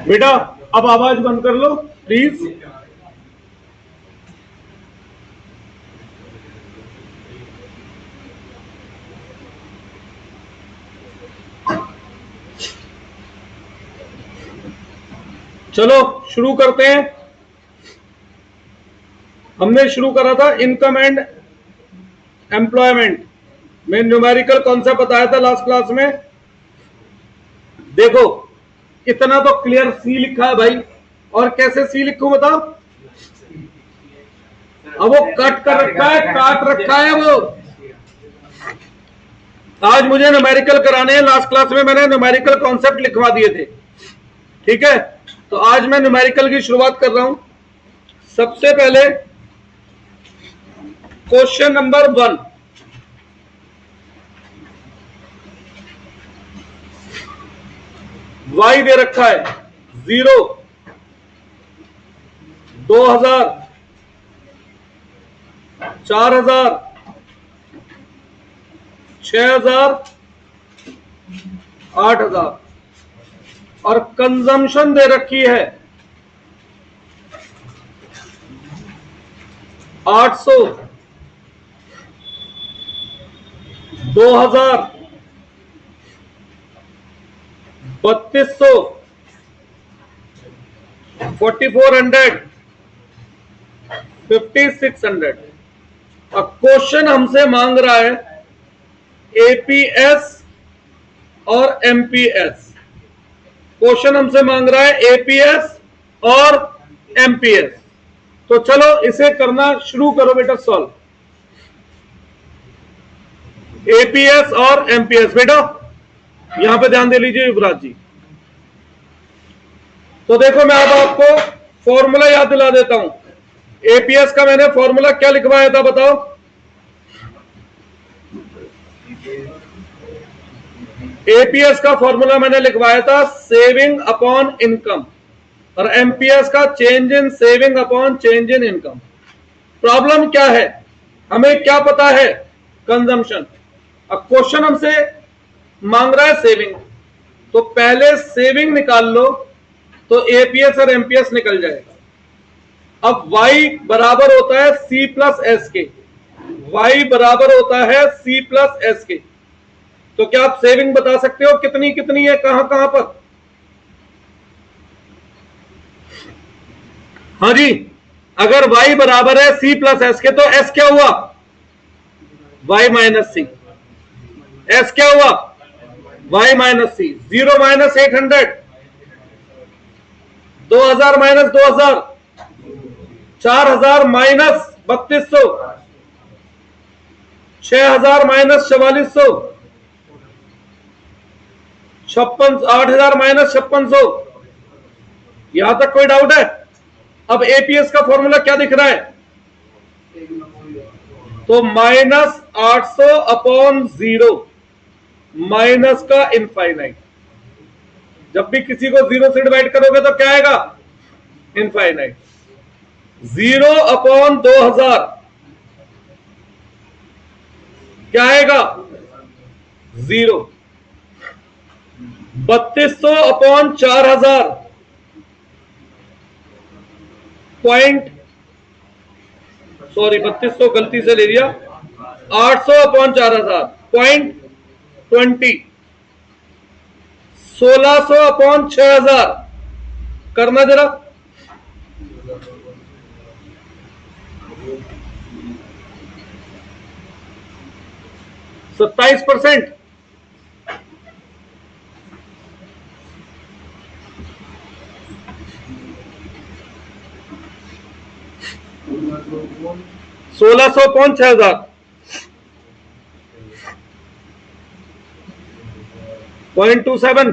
बेटा अब आवाज बंद कर लो प्लीज। चलो शुरू करते हैं। हमने शुरू करा था इनकम एंड एम्प्लॉयमेंट में न्यूमेरिकल कॉन्सेप्ट बताया था लास्ट क्लास में। देखो इतना तो क्लियर सी लिखा है भाई, और कैसे सी लिखूं बताओ? अब वो कट कर रखा है, काट रखा है वो। आज मुझे न्यूमेरिकल कराने हैं, लास्ट क्लास में मैंने न्यूमेरिकल कॉन्सेप्ट लिखवा दिए थे, ठीक है? तो आज मैं न्यूमेरिकल की शुरुआत कर रहा हूं। सबसे पहले क्वेश्चन नंबर 1, वाई दे रखा है 0, 2000, 4000, 6000, 8000 और कंजम्पशन दे रखी है 800, 2000, 3200, 4400, 5600। अब क्वेश्चन हमसे मांग रहा है एपीएस और एमपीएस। क्वेश्चन हमसे मांग रहा है एपीएस और एमपीएस। तो चलो इसे करना शुरू करो बेटा, सॉल्व। एपीएस और एमपीएस बेटा यहां पे ध्यान दे लीजिए युवराज जी। तो देखो मैं अब आपको फॉर्मूला याद दिला देता हूं। एपीएस का मैंने फॉर्मूला क्या लिखवाया था बताओ? एपीएस का फॉर्मूला मैंने लिखवाया था सेविंग अपॉन इनकम, और एमपीएस का change in saving upon change in income. Problem क्या है? हमें क्या पता है? कंजम्पशन। अब क्वेश्चन हमसे मांग रहा है सेविंग, तो पहले सेविंग निकाल लो तो एपीएस और एमपीएस निकल जाएगा। अब y बराबर होता है C प्लस एस के, y बराबर होता है C प्लस एस के। तो क्या आप सेविंग बता सकते हो कितनी कितनी है, कहां कहां पर? हाँ जी, अगर y बराबर है C प्लस एस के तो s क्या हुआ? y माइनस सी। s क्या हुआ? y माइनस सी। 0 minus 800, 2000 minus 2000, 4000 minus 3200, 6000 minus 4400, 8000 minus 5600। यहां तक कोई डाउट है? अब एपीएस का फॉर्मूला क्या दिख रहा है? तो माइनस 800 अपॉन 0, माइनस का इनफाइनाइट। जब भी किसी को 0 से डिवाइड करोगे तो क्या आएगा? इनफाइनाइट। 0 अपॉन 2000 क्या आएगा? 0। 3200 अपॉन 4000 पॉइंट, सॉरी 3200 गलती से ले लिया, 800 अपॉन 4000 पॉइंट 20। 1600 अपॉन 6000 करना जरा। %27। सोलह सौ पॉइंट 6000 0.27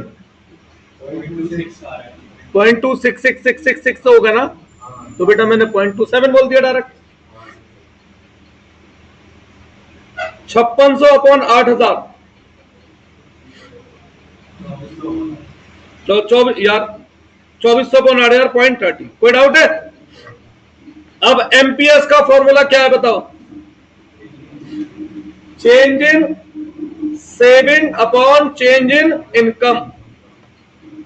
0.26666 होगा ना? तो बेटा मैंने 0.27 बोल दिया डायरेक्ट। 5600 अपॉन 8000, तो 24 यार 2400 अपॉन 8000 0.30। कोई डाउट है? अब एमपीएस का फॉर्मूला क्या है बताओ? Change in saving upon change in income.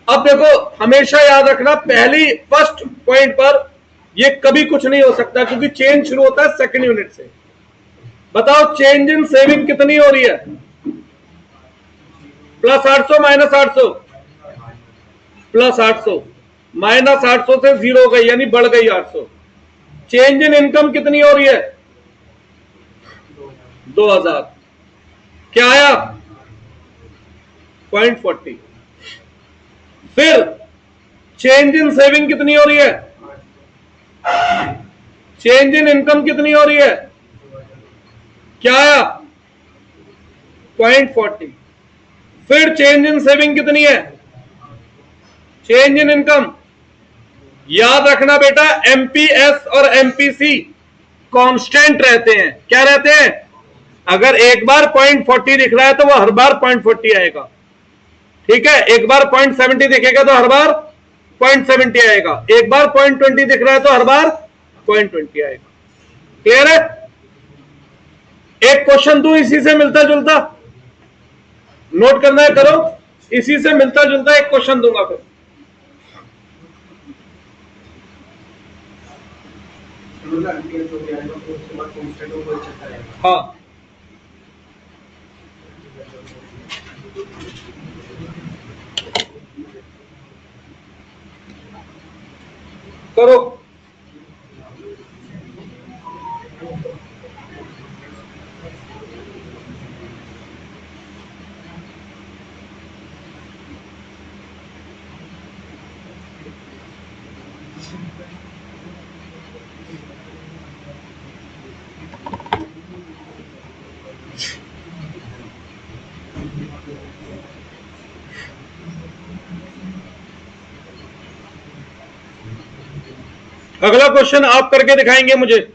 अब देखो हमेशा याद रखना, पहली फर्स्ट पॉइंट पर ये कभी कुछ नहीं हो सकता क्योंकि चेंज शुरू होता है सेकंड यूनिट से। बताओ चेंज इन सेविंग कितनी हो रही है? प्लस 800 माइनस 800, प्लस 800 माइनस 800 से 0 हो गई यानी बढ़ गई 800। चेंज इन इनकम कितनी हो रही है? 2000। क्या आया? 0.40। फिर चेंज इन सेविंग कितनी हो रही है? चेंज इन इनकम कितनी हो रही है? क्या आया? 0.40। फिर चेंज इन सेविंग कितनी है? चेंज इन इनकम। याद रखना बेटा, एमपीएस और एमपीसी कांस्टेंट रहते हैं। क्या रहते हैं? अगर एक बार 0.40 दिख रहा है तो वह हर बार 0.40 आएगा, ठीक है। एक बार 0.70 दिखेगा तो हर बार 0.70 आएगा। एक बार 0.20 दिख रहा है तो हर बार 0.20 आएगा। क्लियर है? एक क्वेश्चन दूं इसी से मिलता जुलता, नोट करना है करो, इसी से मिलता जुलता एक क्वेश्चन दूंगा फिर। हाँ करो। अगला क्वेश्चन आप करके दिखाएंगे मुझे।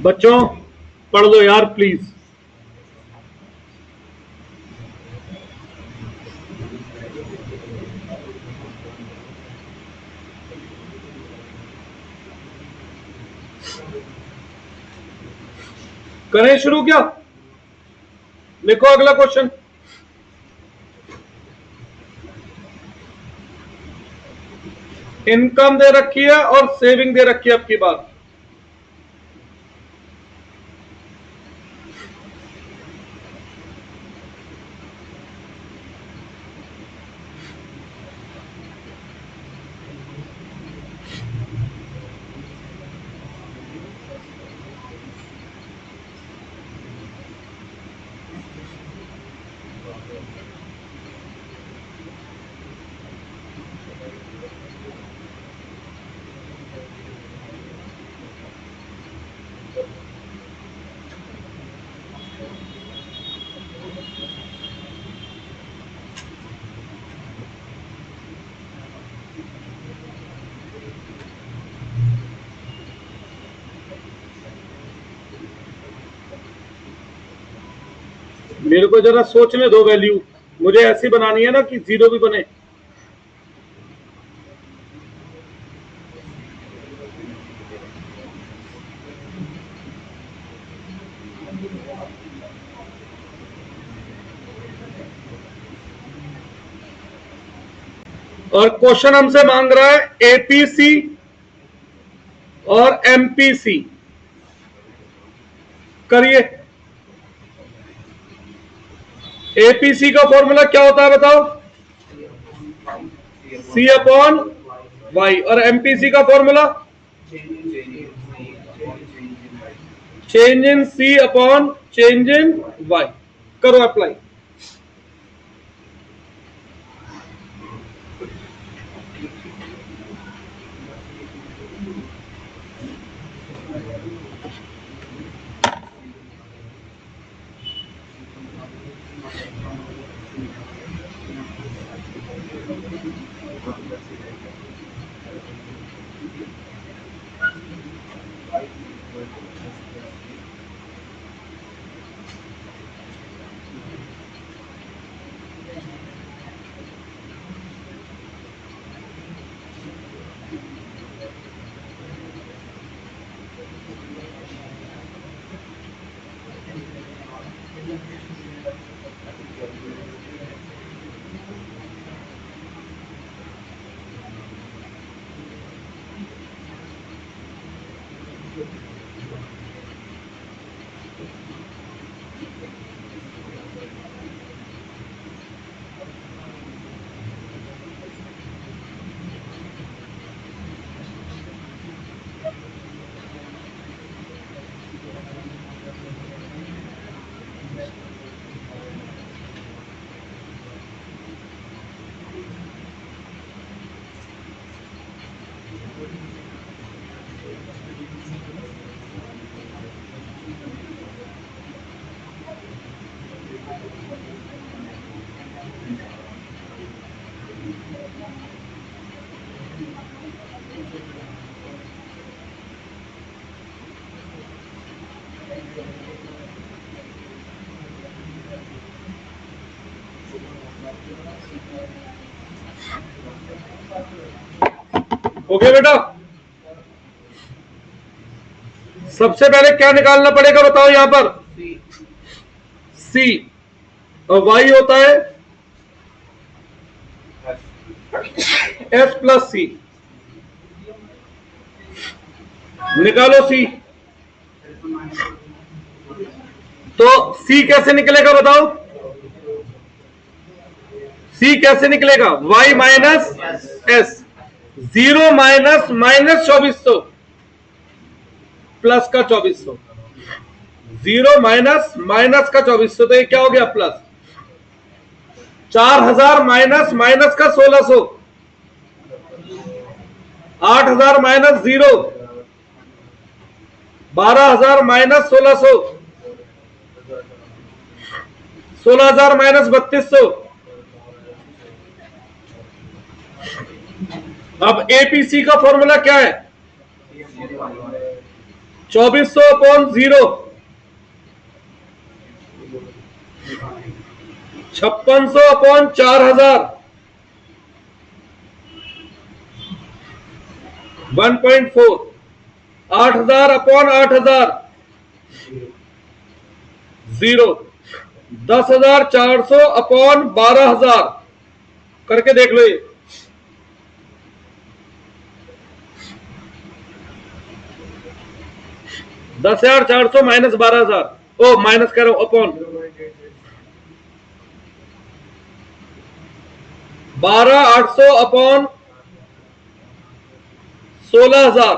बच्चों पढ़ लो यार प्लीज। करें शुरू क्या? लिखो अगला क्वेश्चन। इनकम दे रखी है और सेविंग दे रखी है। अब की बात मेरे को जरा सोचने दो वैल्यू, मुझे ऐसी बनानी है ना कि जीरो भी बने। और क्वेश्चन हमसे मांग रहा है एपीसी और एमपीसी। करिए। एपीसी का फॉर्मूला क्या होता है बताओ? C upon Y. और एमपीसी का formula change in C upon change in Y. करो अप्लाई। ओके बेटा, सबसे पहले क्या निकालना पड़ेगा बताओ? यहां पर सी और वाई होता है एस प्लस सी। निकालो सी। तो सी कैसे निकलेगा बताओ? सी कैसे निकलेगा? y minus S. 0 minus minus 2400 plus का 2400। 0 माइनस माइनस का 2400, तो ये क्या हो गया? प्लस 4000 माइनस माइनस का 1600। 8000 माइनस 0। 12000 माइनस 1600। 16000 माइनस 3200। अब एपीसी का फॉर्मूला क्या है? 2400 अपॉन 0। 5600 अपॉन 4000। 1.4। 8000 अपॉन 8000। 0। 10400 अपॉन 12000। करके देख लो ये। 10400 माइनस 12000। ओ माइनस करो अपॉन 12800 अपॉन 16000।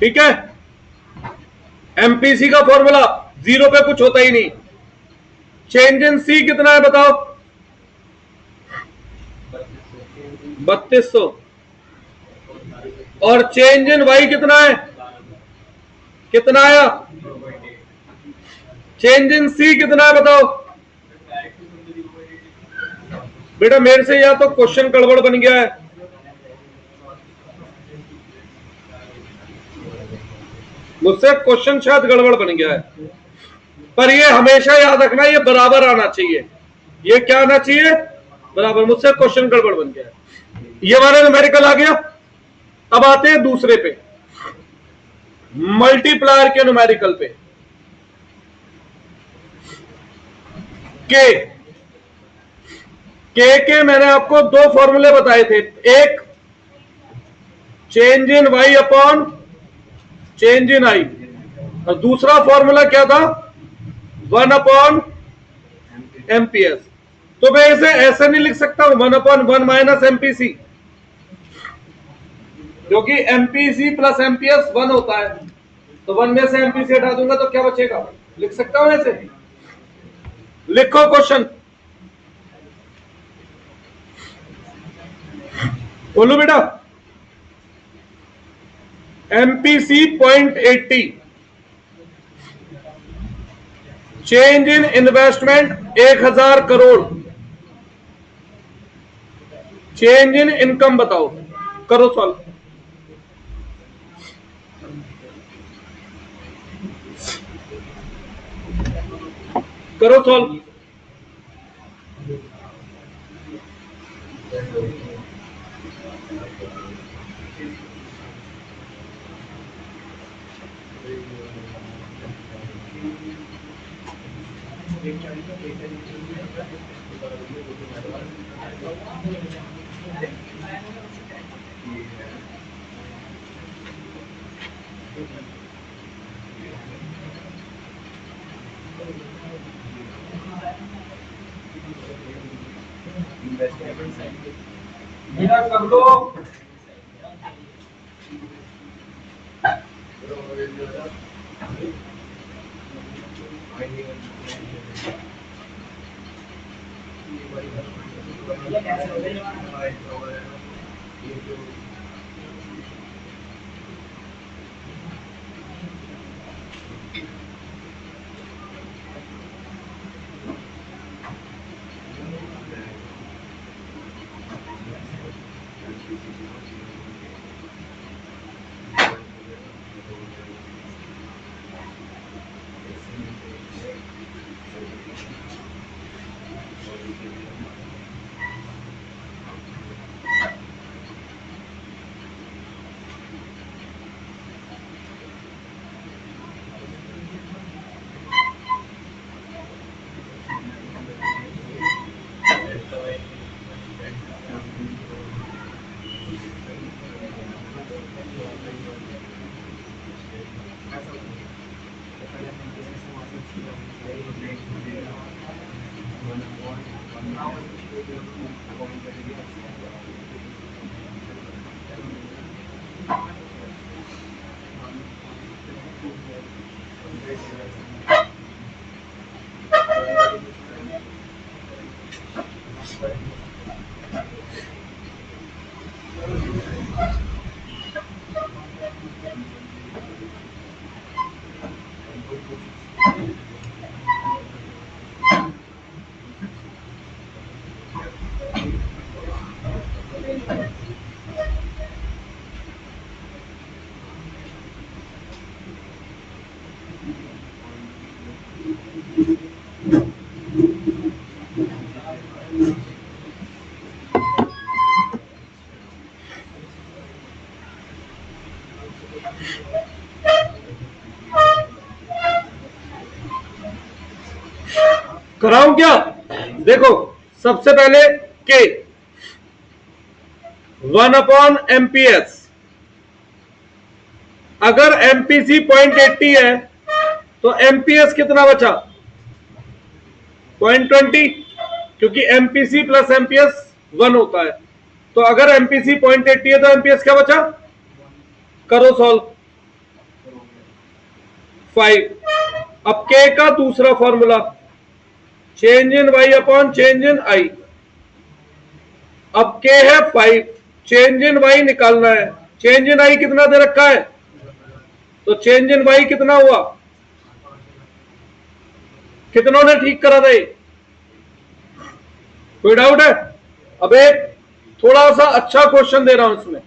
ठीक है। एमपीसी का फॉर्मूला 0 पे कुछ होता ही नहीं। चेंज इन सी कितना है बताओ? 3200। और चेंज इन वाई कितना है? कितना आया? चेंज इन सी कितना है बताओ? बेटा मेरे से या तो क्वेश्चन गड़बड़ बन गया है, मुझसे क्वेश्चन शायद गड़बड़ बन गया है, पर ये हमेशा याद रखना, ये बराबर आना चाहिए। ये क्या आना चाहिए? बराबर। मुझसे क्वेश्चन गड़बड़ बन गया है। ये वाला न्यूमेरिकल आ गया। अब आते हैं दूसरे पे, मल्टीप्लायर के न्यूमेरिकल पे। के के मैंने आपको दो फॉर्मूले बताए थे, एक change in Y upon change in I, और दूसरा फॉर्मूला क्या था, 1 अपॉन एमपीएस। तो मैं इसे ऐसे नहीं लिख सकता हूं 1 अपॉन 1 माइनस एमपीसी, क्योंकि एमपीसी प्लस एमपीएस 1 होता है, तो 1 में से एमपीसी हटा दूंगा तो क्या बचेगा, लिख सकता हूं ऐसे। लिखो क्वेश्चन, बोलो बेटा। MPC 0.80, change in investment 1000 crore, change in income बताओ, करो सॉल्व। करो सॉल्व। बेटा कर लो। कराऊं क्या, देखो सबसे पहले के 1 अपॉन एमपीएस, अगर एमपीसी 0.80 है तो एमपीएस कितना बचा 0.20, क्योंकि एमपीसी प्लस एमपीएस 1 होता है। तो अगर एमपीसी 0.80 है तो एमपीएस क्या बचा, करो सॉल्व। 5। अब के का दूसरा formula, change in Y upon change in I. अब के है 5, चेंज इन वाई निकालना है, चेंज इन आई कितना दे रखा है, तो चेंज इन वाई कितना हुआ, कितनों ने ठीक करा था, कोई डाउट है। अब एक थोड़ा सा अच्छा क्वेश्चन दे रहा हूं इसमें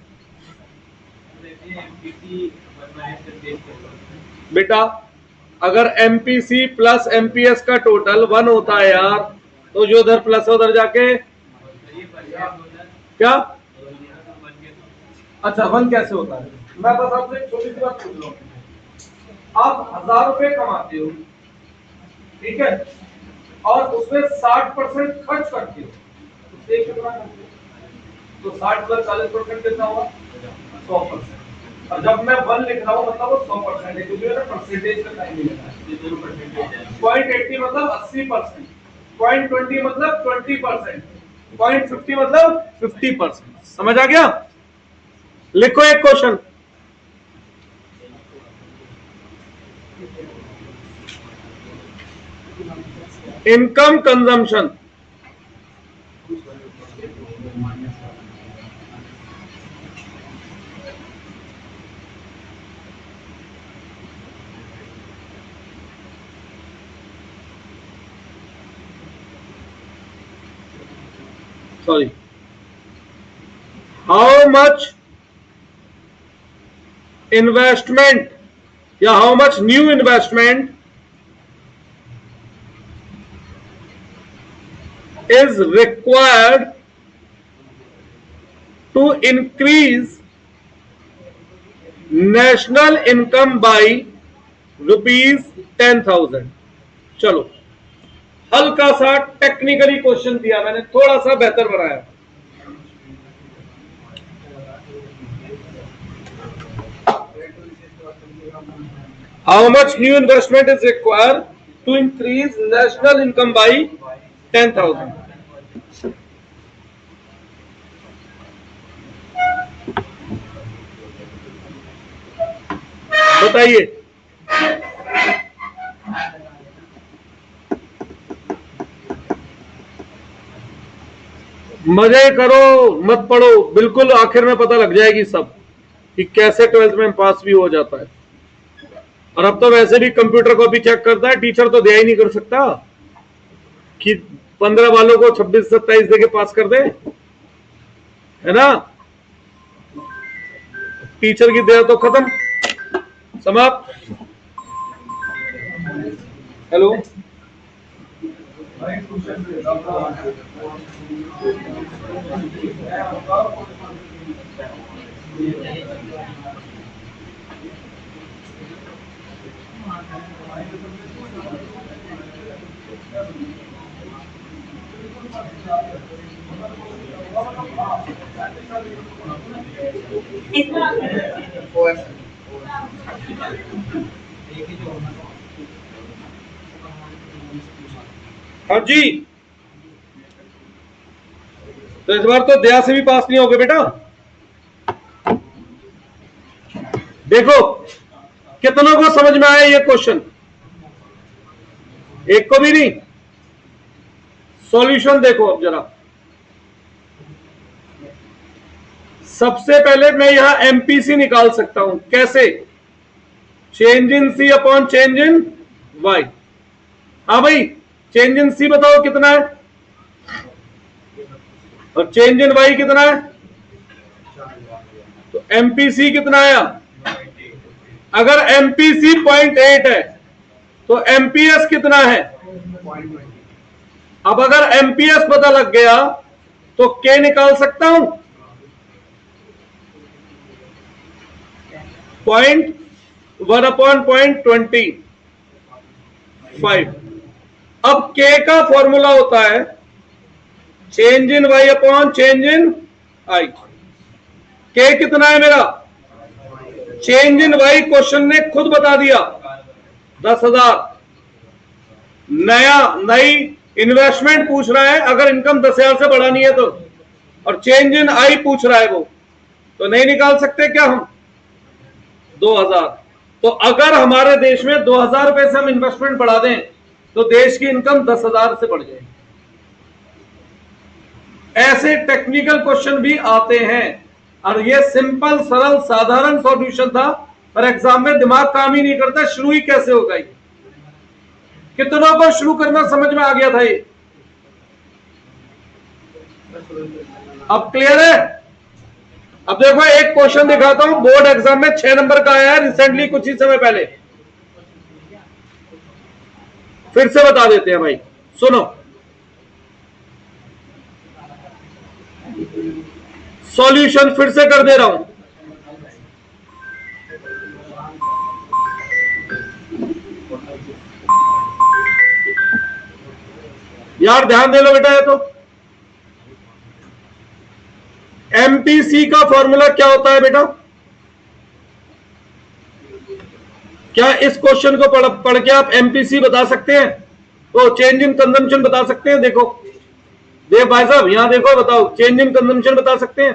बेटा, अगर एमपीसी प्लस एमपीएस का टोटल 1 होता है यार, तो जो उधर प्लस है उधर जाके क्या, अच्छा 1 कैसे होता है, मैं बस आपसे एक छोटी सी बात पूछ रहा हूं। आप 1000 रुपए कमाते हो, ठीक है, और उसमें 60% खर्च करते हो, तो 60 प्लस 40% कितना हुआ? 100%। और जब मैं 1 लिख रहा हूँ मतलब वो 100% है, क्योंकि मेरा परसेंटेज का टाइम मिल रहा है। 0.80 मतलब 80%, 0.20 मतलब 20%, 0.50 मतलब 50%। समझ आ गया? लिखो एक question. Income consumption, sorry, how much investment या how much new investment is required to increase national income by ₹10,000। चलो, हल्का सा टेक्निकली क्वेश्चन दिया मैंने, थोड़ा सा बेहतर बनाया। How much new investment is required to increase national income by 10,000? बताइए। मजे करो, मत पढ़ो, बिल्कुल आखिर में पता लग जाएगी सब कि कैसे 12th में पास भी हो जाता है। और अब तो वैसे भी कंप्यूटर कॉपी चेक करता है, टीचर तो दया ही नहीं कर सकता कि 15 वालों को 26-27 देके पास कर दे, है ना? टीचर की दया तो खत्म, समाप्त। हेलो, हाँ जी, तो इस बार तो दया से भी पास नहीं होगे बेटा। देखो कितनों को समझ में आया ये क्वेश्चन? एक को भी नहीं। सॉल्यूशन देखो अब जरा। सबसे पहले मैं यहां एमपीसी निकाल सकता हूं, कैसे? Change in C upon change in Y. हाँ भाई, चेंज इन सी बताओ कितना है, और चेंज इन वाई कितना है? तो एमपीसी कितना आया? अगर एमपीसी 0.8 है तो एमपीएस कितना है? अब अगर एमपीएस पता लग गया तो के निकाल सकता हूं, 0.1/0.25। अब के का फॉर्मूला होता है change in Y upon change in I. K कितना है मेरा? चेंज इन वाई क्वेश्चन ने खुद बता दिया, 10,000। नई इन्वेस्टमेंट पूछ रहा है, अगर इनकम 10,000 से बढ़ानी है तो, और चेंज इन आई पूछ रहा है वो, तो नहीं निकाल सकते क्या हम? 2,000। तो अगर हमारे देश में 2,000 रुपए से हम इन्वेस्टमेंट बढ़ा दें तो देश की इनकम 10,000 से बढ़ जाएगी। ऐसे टेक्निकल क्वेश्चन भी आते हैं, और ये सिंपल सरल साधारण सॉल्यूशन था, पर एग्जाम में दिमाग काम ही नहीं करता, शुरू ही कैसे होगा ये? कितनों को शुरू करना समझ में आ गया था ये? अब क्लियर है? अब देखो एक क्वेश्चन दिखाता हूं, बोर्ड एग्जाम में 6 नंबर का आया है रिसेंटली, कुछ ही समय पहले। फिर से बता देते हैं भाई, सुनो। सॉल्यूशन फिर से कर दे रहा हूं। यार ध्यान दे लो बेटा, ये तो एमपीसी का फॉर्मूला क्या होता है बेटा? क्या इस क्वेश्चन को पढ़ के आप एमपीसी बता सकते हैं? तो चेंज इन कंजम्पशन बता सकते हैं? देखो देख भाई साहब, यहां देखो, बताओ चेंज इन कंजम्पशन बता सकते हैं?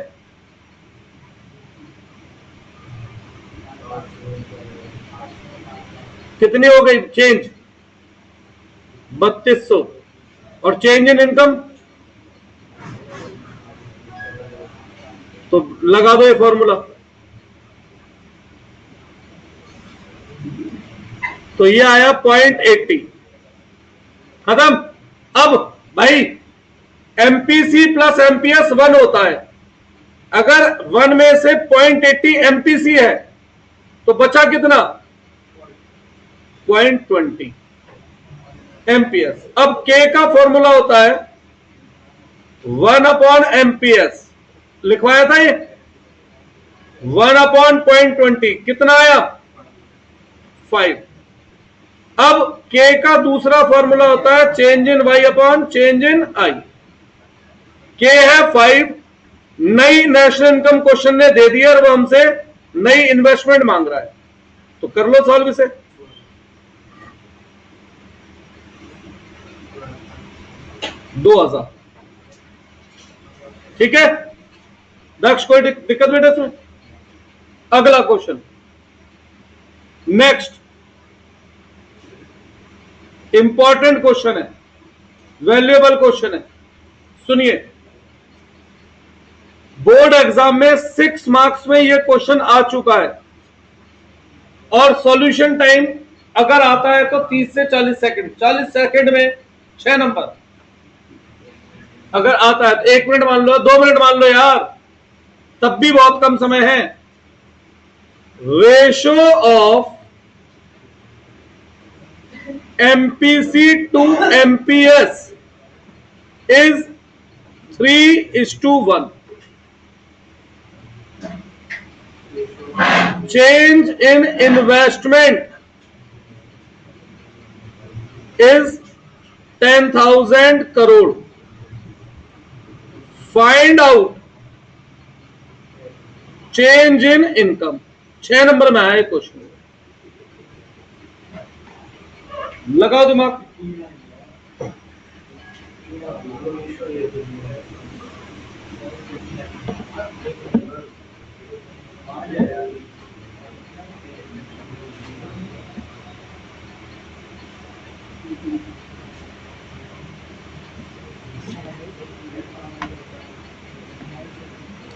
कितनी हो गई चेंज? 3200। और चेंज इन इनकम तो लगा दो ये फॉर्मूला, तो ये आया 0.80। खत्म। अब भाई एमपीसी प्लस एमपीएस 1 होता है। अगर 1 में से 0.80 एमपीसी है तो बचा कितना? 0.20 एमपीएस। अब के का फॉर्मूला होता है 1/एमपीएस। लिखवाया था ये 1/0.20। कितना आया? 5। अब के का दूसरा फॉर्मूला होता है change in Y upon change in I. K है 5, नई नेशनल इनकम क्वेश्चन ने दे दिया और वो हमसे नई इन्वेस्टमेंट मांग रहा है, तो कर लो सॉल्व इसे। $2000। ठीक है दक्ष, कोई दिक्कत बेटा इसमें? अगला क्वेश्चन, नेक्स्ट इंपॉर्टेंट क्वेश्चन है, वैल्यूएबल क्वेश्चन है, सुनिए। बोर्ड एग्जाम में 6 मार्क्स में यह क्वेश्चन आ चुका है और सॉल्यूशन टाइम अगर आता है तो 30 से 40 सेकंड। 40 सेकंड में 6 नंबर। अगर आता है तो 1 मिनट मान लो, 2 मिनट मान लो यार, तब भी बहुत कम समय है। Ratio of MPC to MPS is 3:1। Change in investment is 10,000 crore. Find out change in income। 6 number में आया क्वेश्चन, लगाओ दिमाग।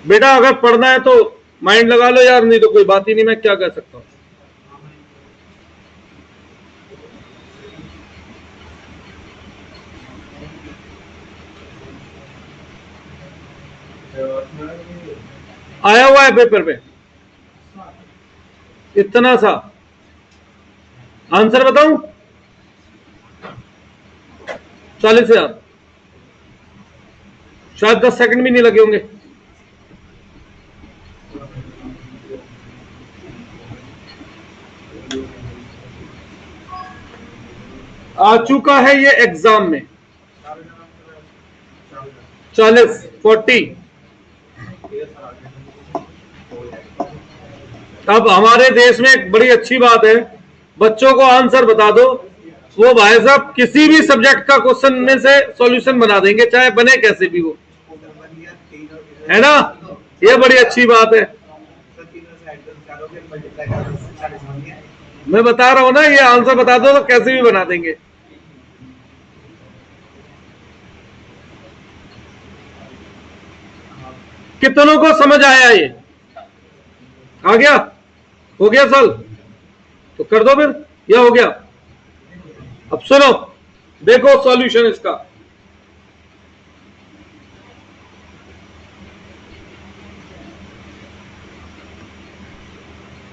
बेटा अगर पढ़ना है तो माइंड लगा लो यार, नहीं तो कोई बात ही नहीं, मैं क्या कह सकता हूं। आया हुआ है पेपर पे इतना सा। आंसर बताऊं? 40,000। शायद 10 सेकंड भी नहीं लगे होंगे। आ चुका है ये एग्जाम में 40। अब हमारे देश में एक बड़ी अच्छी बात है, बच्चों को आंसर बता दो, वो भाई साहब किसी भी सब्जेक्ट का क्वेश्चन में से सॉल्यूशन बना देंगे, चाहे बने कैसे भी वो, है ना? ये बड़ी अच्छी बात है। मैं बता रहा हूं ना, ये आंसर बता दो तो कैसे भी बना देंगे। कितनों को समझ आया? ये आ गया? हो गया सॉल्व? तो कर दो फिर, यह हो गया। अब सुनो, देखो सॉल्यूशन इसका।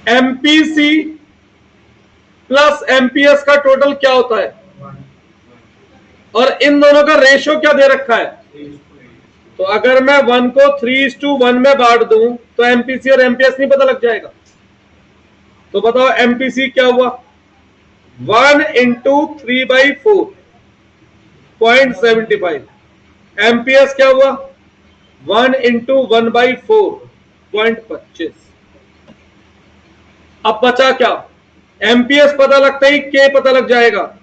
एमपीसी प्लस एमपीएस का टोटल क्या होता है, और इन दोनों का रेशियो क्या दे रखा है? तो अगर मैं 1 को 3:1 में बांट दूं तो एमपीसी और एमपीएस नहीं पता लग जाएगा? तो बताओ एमपीसी क्या हुआ? 1 × 3/4 0.75। एमपीएस क्या हुआ? 1 इंटू 1/4.25। अब बचा क्या? एमपीएस पता लगता ही के पता लग जाएगा।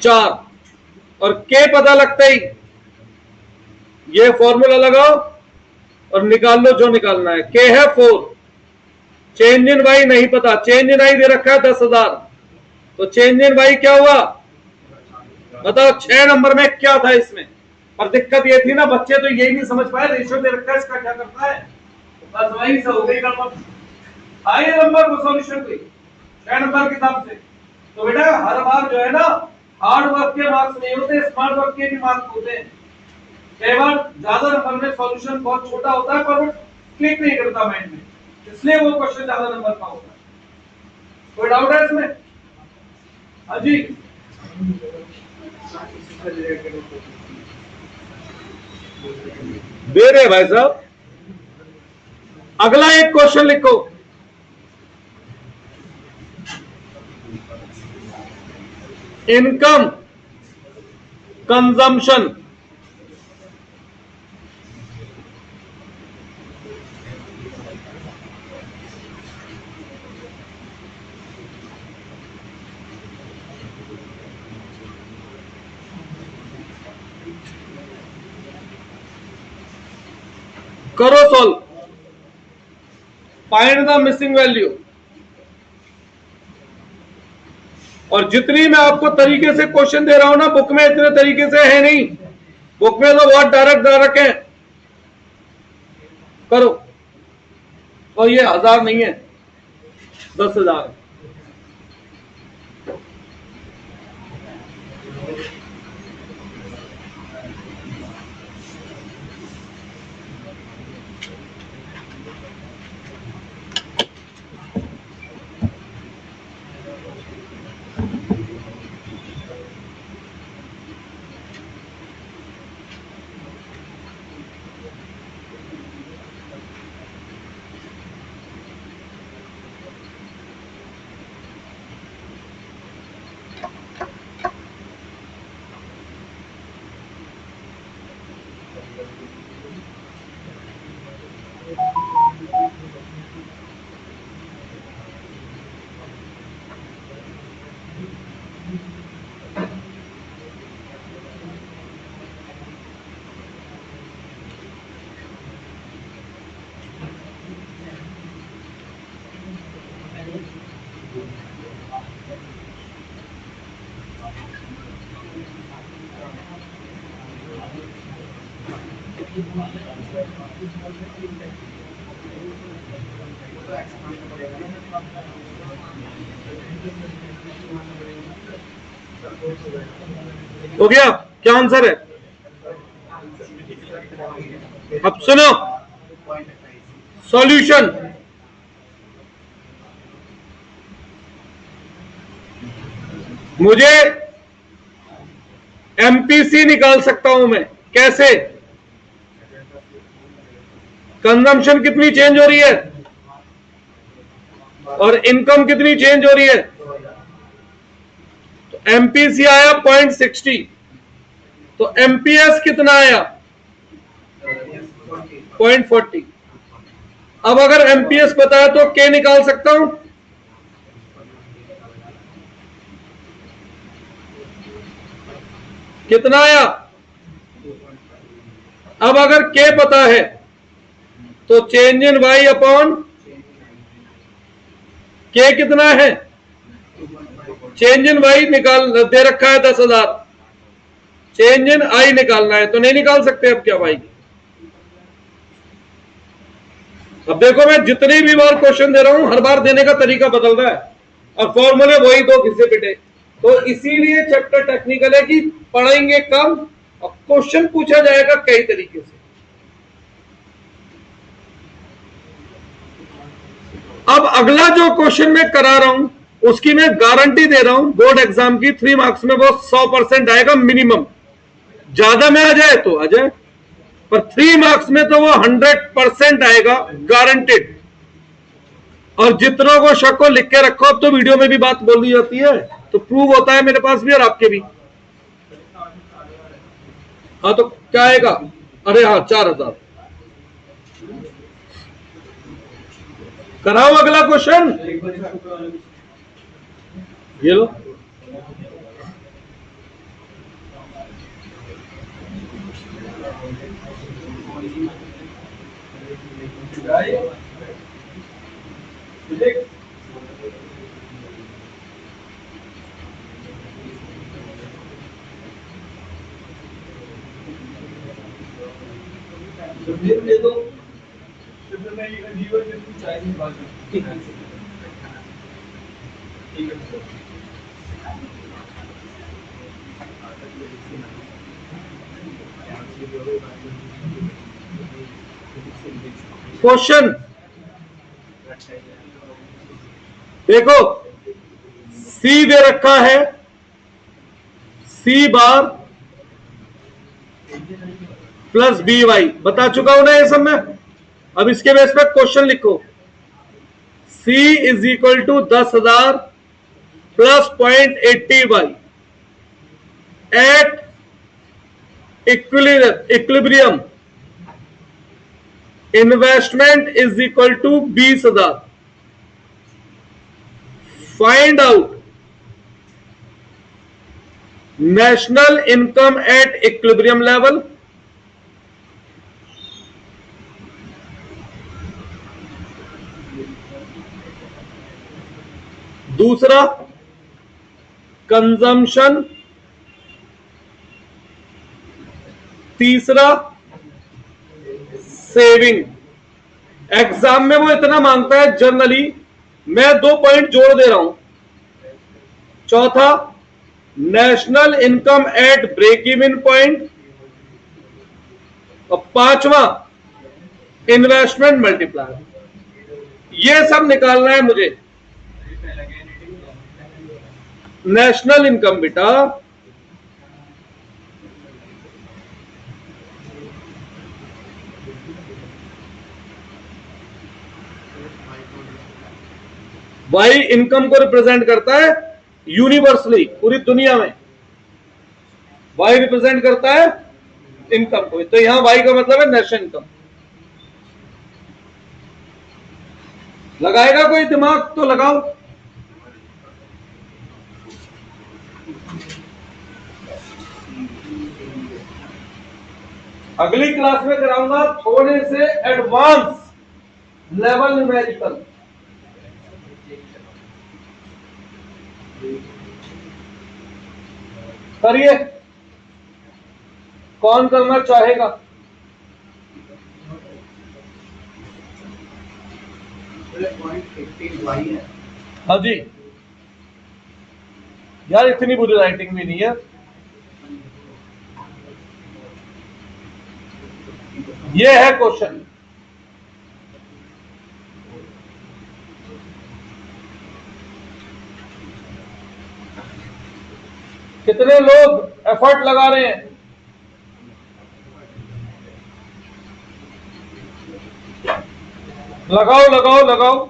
चार, और के पता लगता ही ये फॉर्मूला लगाओ और निकाल लो जो निकालना है। के है 4, चेंज इन वाई नहीं पता, चेंज इन आई दे रखा है 10,000, तो चेंज इन वाई क्या हुआ बताओ। 6 नंबर में क्या था इसमें? और दिक्कत ये थी ना, बच्चे तो यही नहीं समझ पाए, रेशियो दे रखा है इसका क्या करता है, बस वही से हो गई गड़बड़। आइए नंबर को सॉल्यूशन पे 6 नंबर किताब से। तो बेटा हर बार जो है ना, हार्ड वर्क के मार्क्स नहीं होते, स्मार्ट वर्क के भी मार्क्स होते हैं। कई बार ज्यादा नंबर में सॉल्यूशन बहुत छोटा होता है पर वो क्लिक नहीं करता माइंड में, इसलिए वो क्वेश्चन ज्यादा नंबर का होता है। कोई डाउट है इसमें? हाँ जी, दे रहे भाई साहब। अगला एक क्वेश्चन लिखो, इनकम कंजम्पशन करो solve, find the missing value. और जितनी मैं आपको तरीके से क्वेश्चन दे रहा हूं ना, बुक में इतने तरीके से है नहीं, बुक में तो बहुत डायरेक्ट है। करो, और ये 1000 नहीं है, 10,000 है। हो गया? क्या आंसर है? अब सुनो सॉल्यूशन। मुझे एमपीसी निकाल सकता हूं मैं, कैसे? कंजम्पशन कितनी चेंज हो रही है और इनकम कितनी चेंज हो रही है। तो एमपीसी आया 0.60, तो एमपीएस कितना आया 0.40। अब अगर एमपीएस पता है तो के निकाल सकता हूं। कितना आया? अब अगर के पता है तो चेंज इन वाई अपॉन के कितना है, चेंज इन वाई निकाल दे रखा है 10,000, चेंज इन आई निकालना है, तो नहीं निकाल सकते अब क्या भाई? अब देखो मैं जितनी भी बार क्वेश्चन दे रहा हूं, हर बार देने का तरीका बदल रहा है और फॉर्मूले वही दो घिसे पिटे। तो इसीलिए चैप्टर टेक्निकल है कि पढ़ेंगे कम और क्वेश्चन पूछा जाएगा कई तरीके से। अब अगला जो क्वेश्चन मैं करा रहा हूं उसकी मैं गारंटी दे रहा हूं, बोर्ड एग्जाम की 3 मार्क्स में वो 100% आएगा मिनिमम, ज्यादा में आ जाए तो आ जाए, पर 3 मार्क्स में तो वो 100% आएगा गारंटेड। और जितनों को शक हो लिख के रखो, अब तो वीडियो में भी बात बोल दी जाती है तो प्रूव होता है मेरे पास भी और आपके भी। हाँ तो क्या आएगा? अरे हाँ 4000। कराओ अगला क्वेश्चन, ये लो। दे दो। क्वेश्चन देखो, सी दे रखा है, सी बार प्लस बी वाई, बता चुका हूं ना ये सब मैं। अब इसके बेस पे क्वेश्चन लिखो। C is equal to 10,000 plus 0.80 Y at equilibrium investment is equal to 20,000। Find out national income at equilibrium level. दूसरा कंजम्पशन, तीसरा सेविंग। एग्जाम में वो इतना मांगता है जनरली, मैं 2 पॉइंट जोड़ दे रहा हूं। चौथा national income at break even point, और पांचवा इन्वेस्टमेंट मल्टीप्लायर। ये सब निकालना है मुझे। नेशनल इनकम बेटा, वाई इनकम को रिप्रेजेंट करता है यूनिवर्सली, पूरी दुनिया में वाई रिप्रेजेंट करता है इनकम को, तो यहां वाई का मतलब है नेशनल इनकम। लगाएगा कोई दिमाग तो लगाओ। अगली क्लास में कराऊंगा थोड़े से एडवांस लेवल न्यूमेरिकल। करिए, कौन करना चाहेगा? हाँ जी यार, इतनी बुरी राइटिंग भी नहीं है। ये है क्वेश्चन। कितने लोग एफर्ट लगा रहे हैं? लगाओ लगाओ लगाओ।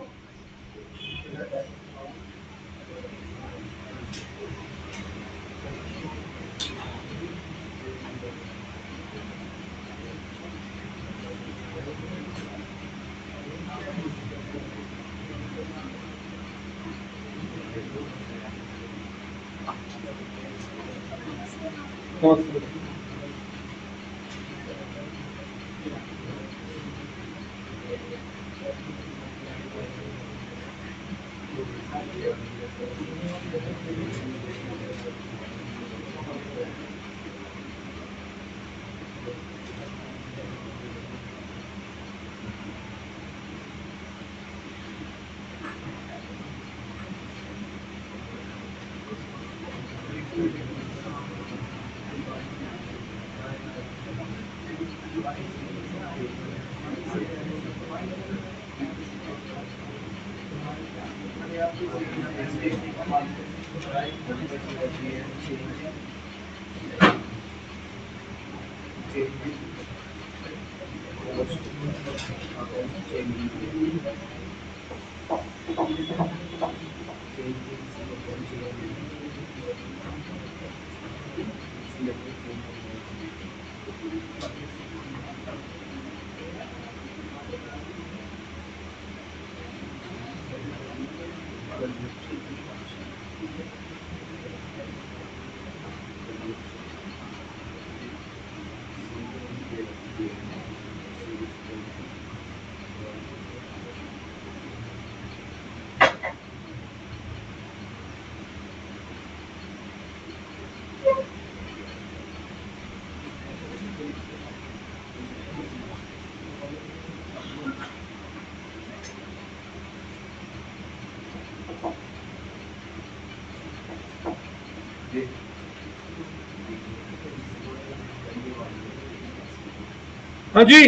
हाँ जी,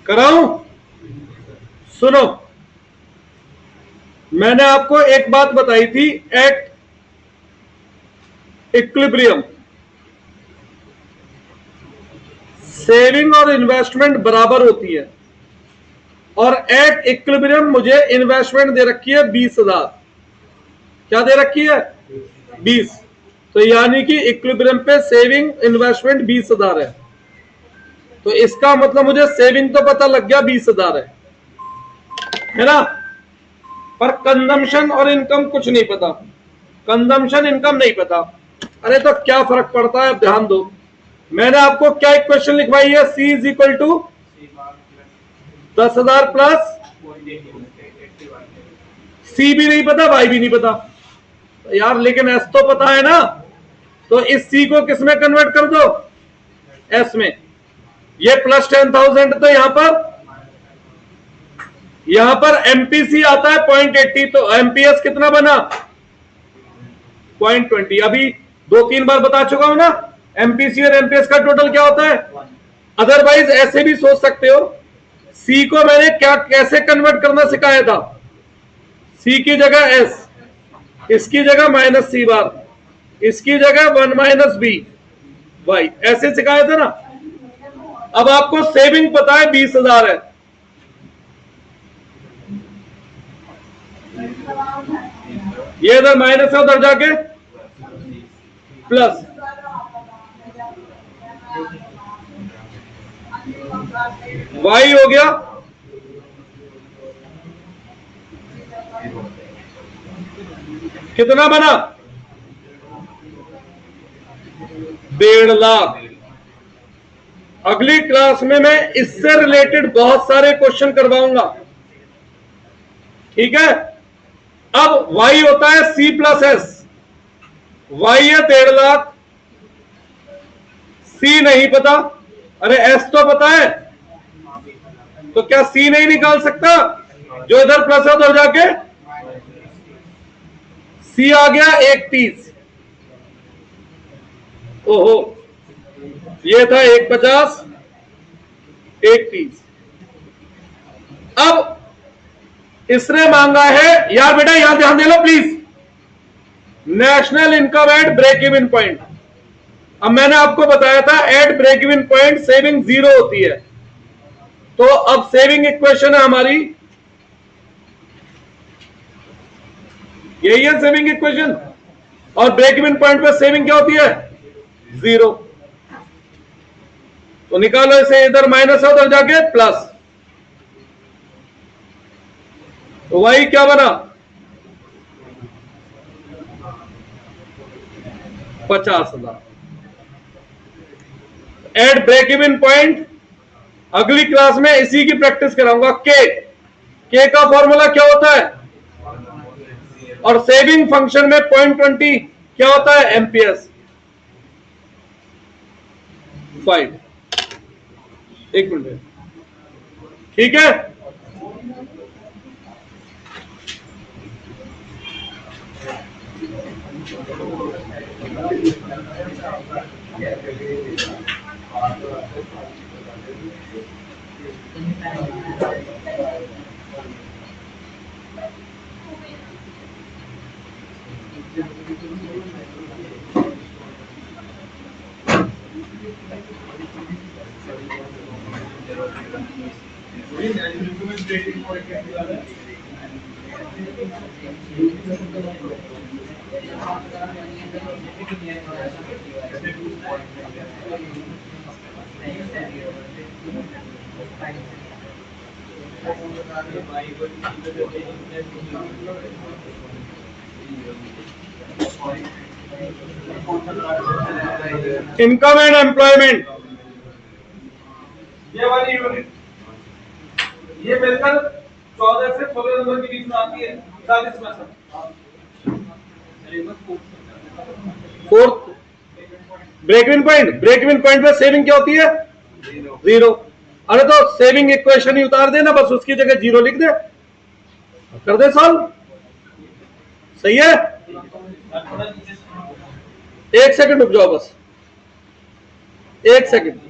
कराऊं? सुनो, मैंने आपको एक बात बताई थी, एट इक्विलिब्रियम सेविंग और इन्वेस्टमेंट बराबर होती है, और एट इक्विलिब्रियम मुझे इन्वेस्टमेंट दे रखी है 20,000। क्या दे रखी है? 20। तो यानी कि इक्विलिब्रियम पे सेविंग इन्वेस्टमेंट 20,000 है। तो इसका मतलब मुझे सेविंग तो पता लग गया 20,000 है ना, पर कंजम्पशन और इनकम कुछ नहीं पता, कंजम्पशन इनकम नहीं पता। अरे तो क्या फर्क पड़ता है, अब ध्यान दो। मैंने आपको क्या इक्वेशन लिखवाई है? C is equal to 10,000 plus, C भी नहीं पता, Y भी नहीं पता यार, लेकिन S तो पता है ना। तो इस C को किस में कन्वर्ट कर दो? S में। ये प्लस 10,000, तो यहां पर MPC आता है 0.80, तो MPS कितना बना? 0.20। अभी 2-3 बार बता चुका हूं ना, MPC और MPS का टोटल क्या होता है। अदरवाइज ऐसे भी सोच सकते हो, C को मैंने क्या कैसे कन्वर्ट करना सिखाया था? C की जगह S, इसकी जगह माइनस C बार, इसकी जगह 1 माइनस B Y, ऐसे सिखाया था ना। अब आपको सेविंग पता है 20,000 है, ये इधर माइनस है, उधर जाके प्लस, Y हो गया कितना बना? 1.5 लाख। अगली क्लास में मैं इससे रिलेटेड बहुत सारे क्वेश्चन करवाऊंगा, ठीक है। अब Y होता है C प्लस S, Y है 1.5 लाख, C नहीं पता, अरे S तो पता है, तो क्या C नहीं निकाल सकता? जो इधर प्लस है उधर जाके C आ गया 1.30। ओहो, ये था 1.50, 1.30। अब इसने मांगा है, यार बेटा यहां ध्यान दे लो please, national income at break even point. अब मैंने आपको बताया था at break even point saving 0 होती है, तो अब सेविंग इक्वेशन है हमारी, यही है सेविंग इक्वेशन, और ब्रेक इवन पॉइंट पे सेविंग क्या होती है? 0। तो निकालो इसे, इधर माइनस है उधर जाके प्लस, तो वही क्या बना? 50,000 एट ब्रेक इवन पॉइंट। अगली क्लास में इसी की प्रैक्टिस कराऊंगा। के का फॉर्मूला क्या होता है, और सेविंग फंक्शन में 0.20 क्या होता है? MPS 5। एक मिनट, ठीक है। इनकम एंड एम्प्लॉयमेंट, ये वाली यूनिट, ये मिलकर 14 से 16 नंबर के बीच में आती है, 40 में से। Fourth break even point, break even point पे सेविंग क्या होती है? 0। अरे तो सेविंग इक्वेशन ही उतार देना, बस उसकी जगह 0 लिख दे, कर दे सॉल्व, सही है। एक सेकंड रुक जाओ, बस एक सेकंड।